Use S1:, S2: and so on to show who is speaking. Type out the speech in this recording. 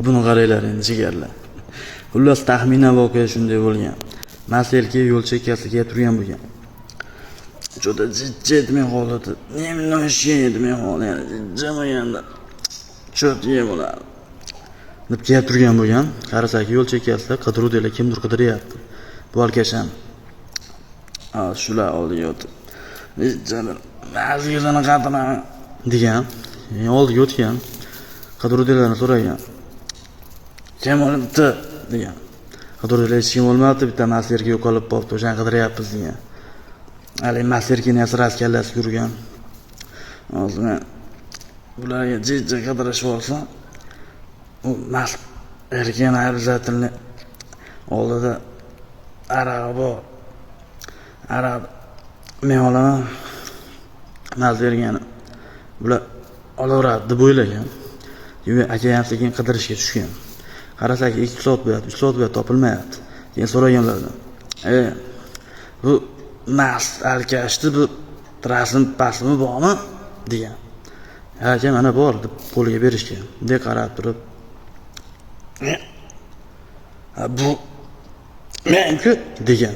S1: Buni qaranglar endi jigarlar. Xullas taxminan voqea shunday bo'lgan. Maselga yo'l chekkasiga turgan bo'lgan. Juda jiddiy holati. Немножко yetmay qolgan. Jamaganda cho't yeb bo'ladi. Deb kelib turgan bo'lgan. Qarasak yo'l chekkasida qidiruvdagilar kimdir qidiryapti. Bu alkasham. Shular oldiga o'tib. Mazgilani qatiraman degan. Oldiga o'tgan. Qidiruvdagilarni so'ragan. Kim olibdi degan. Qidiruvdagilar hech kim olmabdi, bitta maserga yo'qolib qolibdi, o'shani qidiryapmiz degan. Hali maserkini asrasi kallasi yurgan. Hozir bularga jiddiy qidirishib olsa, u erkin обязательно oldida araq bor. Araq men olaman. Mazergani bular olaveradi deb o'ylagan. Aka ham sekin qidirishga tushgan. Qarasak 2 soat bo'lyapti, 3 soat bo'lyapti, topilmayapti. Keyin so'raganlardan. Bu mas alkashdi, bu rasm pasmi bormi degan. Aka mana bor deb qo'liga berishgan. Bunday qarab turib, bu menku degan.